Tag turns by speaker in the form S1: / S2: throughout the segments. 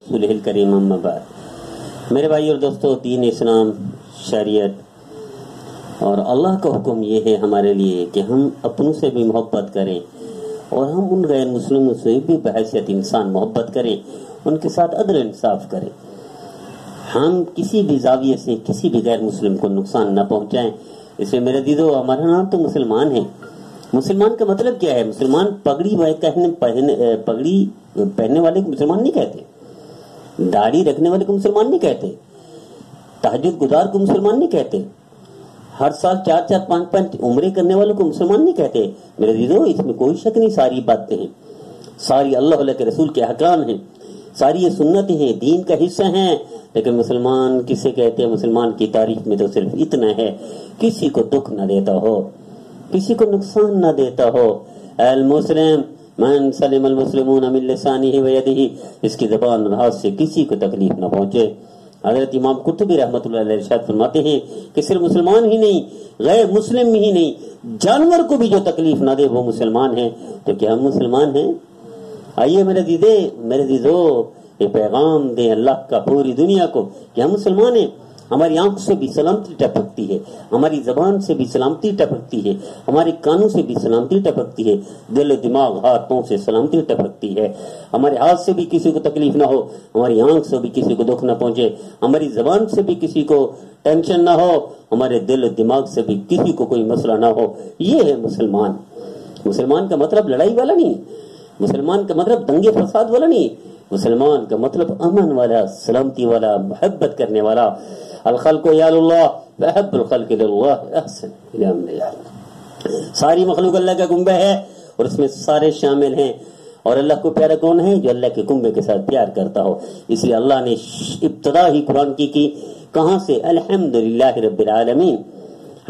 S1: रसूल करीम अम्मा बाद। मेरे भाई और दोस्तों, दीन इस्लाम, शरीयत और अल्लाह का हुक्म ये है हमारे लिए कि हम अपनों से भी मोहब्बत करें और हम उन गैर मुस्लिमों से भी बहैसियत इंसान मोहब्बत करें, उनके साथ अदल इंसाफ करें। हम किसी भी जाविये से किसी भी गैर मुस्लिम को नुकसान न पहुंचाएं। इसलिए मेरे दीदो, हमारा नाम तो मुसलमान है। मुसलमान का मतलब क्या है? मुसलमान पगड़ी पहनने वाले को मुसलमान नहीं कहते, दाढ़ी रखने वाले को मुसलमान नहीं कहते, तहज्जुद गुजार को मुसलमान नहीं कहते, हर साल 4-4, 5-5 उम्रे करने वालों को मुसलमान नहीं कहते। मेरे दीदो, इसमें कोई शक नहीं, सारी बातें हैं, सारी अल्लाह के रसूल के अहकाम हैं, सारी ये सुन्नतें हैं, दीन का हिस्सा हैं। लेकिन मुसलमान किसे कहते हैं? मुसलमान की तारीफ में तो सिर्फ इतना है, किसी को दुख न देता हो, किसी को नुकसान न देता हो। अल मुस्लिम मन सलिम अल मुस्लिमून मिन लिसानिही व यदिही, इसकी ज़बान और हाथ से किसी को तकलीफ न पहुंचे। हज़रत इमाम कुर्तुबी रहमतुल्लाह अलैह इरशाद फरमाते हैं कि सिर्फ मुसलमान ही नहीं, गैर मुस्लिम ही नहीं, जानवर को भी जो तकलीफ न दे वो मुसलमान है। तो क्या हम मुसलमान हैं? आइए मेरे दीदो, ये पैगाम दे अल्लाह का पूरी दुनिया को कि हम मुसलमान हैं। हमारी आंख से भी सलामती टपकती है, हमारी जबान से भी सलामती टपकती है, हमारे कानों से भी सलामती टपकती है, दिल दिमाग हाथ पांव से सलामती टपकती है। हमारे हाथ से भी किसी को तकलीफ ना हो, हमारी आंख से भी किसी को दुख ना पहुंचे, हमारी जबान से भी किसी को टेंशन ना हो, हमारे दिल दिमाग से भी किसी को कोई मसला ना हो। ये है मुसलमान। मुसलमान का मतलब लड़ाई वाला नहीं, मुसलमान का मतलब दंगे फसाद वाला नहीं, मुसलमान का मतलब अमन वाला, सलामती वाला, मोहब्बत करने वाला। अल खल्क़ु याल्लाह व अहब्बुल खल्क़ि लिल्लाह अहसन इला अम्बिया। सारी मखलूक अल्लाह का कुंबा है और उसमें सारे शामिल हैं। और अल्लाह को प्यारा कौन है? जो अल्लाह के कुंबे के साथ प्यार करता हो। इसलिए अल्लाह ने इब्तिदा ही कुरान की कहां से? अल्हम्दुलिल्लाह रब्बिल आलमीन।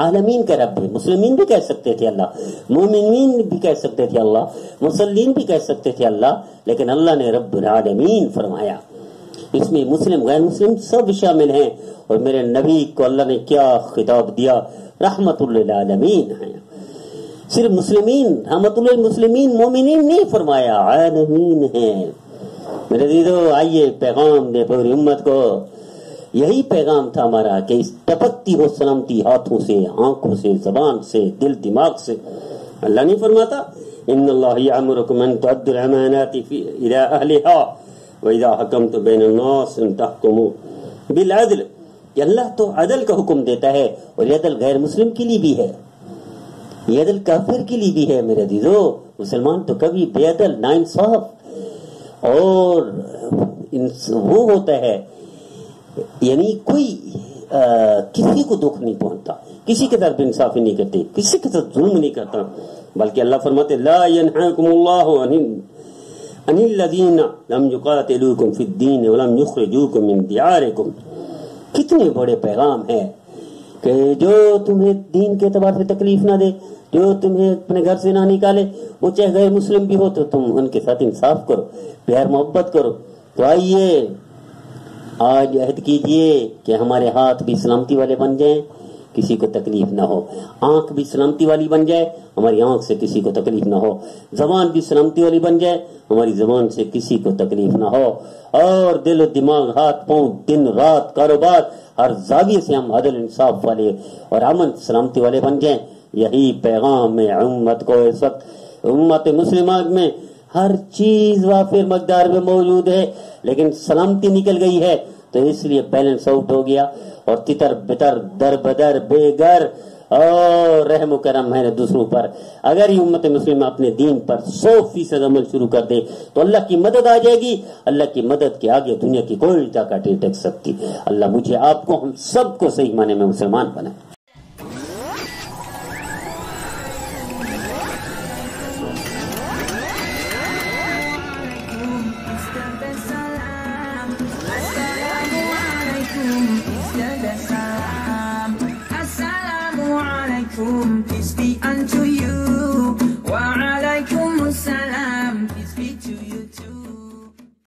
S1: आलमीन का रब है। मुस्लिमीन भी कह सकते थे अल्लाह, मोमिनीन भी कह सकते थे अल्लाह, मुसल्लीन भी कह सकते थे अल्लाह, लेकिन अल्लाह ने रब्बुल आलमीन फरमाया। इसमें मुस्लिम गैर मुस्लिम सब शामिल हैं। और मेरे नबी को अल्लाह ने क्या खिताब दिया? रहमतुल लिल आलमीन है। सिर्फ मुस्लिमीन, रहमतुल लिल मुस्लिमीन, मोमिनीन नहीं फरमाया, आलमीन है। मेरे दीदो, आइए पैगाम दे पूरी उम्मत को। यही पैगाम था हमारा कि इस टपकती हो सलामती हाथों से, आंखों से, जबान से, दिल दिमाग से। अल्लाह नहीं फरमाता इन्नल्लाह यअमुरुकुम अन तुअद्दुल अमानाति इला अहलिहा व इज़ा हकमतुम बैनन नास अन तहकुमू बिल अदल। अल्लाह तो अदल का हुक्म देता है और ये अदल गैर मुस्लिम के लिए भी है, ये अदल काफिर के लिए भी है। मेरे दीदो, मुसलमान तो कभी बेअदल, नाइंसाफ और वो होता है, यानी कोई किसी को दुख नहीं पहुंचता, किसी के साथ इंसाफी नहीं करते, किसी के साथ जुल्म नहीं करता। बल्कि अल्लाह फरमाते ला यनहाकुमुल्लाहु अनिल लज़ीना लम युक़ातिलूकुम फिद्दीन व लम युख़रिजूकुम मिन दियारिकुम। कितने बड़े पैगाम है कि जो तुम्हें दीन के एतबार से तकलीफ ना दे, जो तुम्हें अपने घर से ना निकाले, वो चाहे गैर मुस्लिम भी हो, तो तुम उनके साथ इंसाफ करो, प्यार मोहब्बत करो। तो आइए आज अहद कीजिए कि हमारे हाथ भी सलामती वाले बन जाएं, किसी को तकलीफ ना हो, आंख भी सलामती वाली बन जाए, हमारी आंख से किसी को तकलीफ ना हो, जबान भी सलामती वाली बन जाए, हमारी जबान से किसी को तकलीफ ना हो, और दिल दिमाग हाथ पांव दिन रात कारोबार हर जाविये से हम अदल इंसाफ वाले और अमन सलामती वाले बन जाएं। यही पैगाम है उम्मत को। इस वक्त उम्मत मुस्लिमा में हर चीज वाफिर मकदार में मौजूद है, लेकिन सलामती निकल गई है, तो इसलिए बैलेंस आउट हो गया और तितर बितर दर बदर बेगर और रहम करम है दूसरों पर। अगर ये उम्मत मुस्लिम अपने दीन पर 100% अमल शुरू कर दे तो अल्लाह की मदद आ जाएगी। अल्लाह की मदद के आगे दुनिया की कोई ताकत नहीं टिक सकती। अल्लाह मुझे, आपको, हम सबको सही माने में मुसलमान बनाए।
S2: Peace be unto you.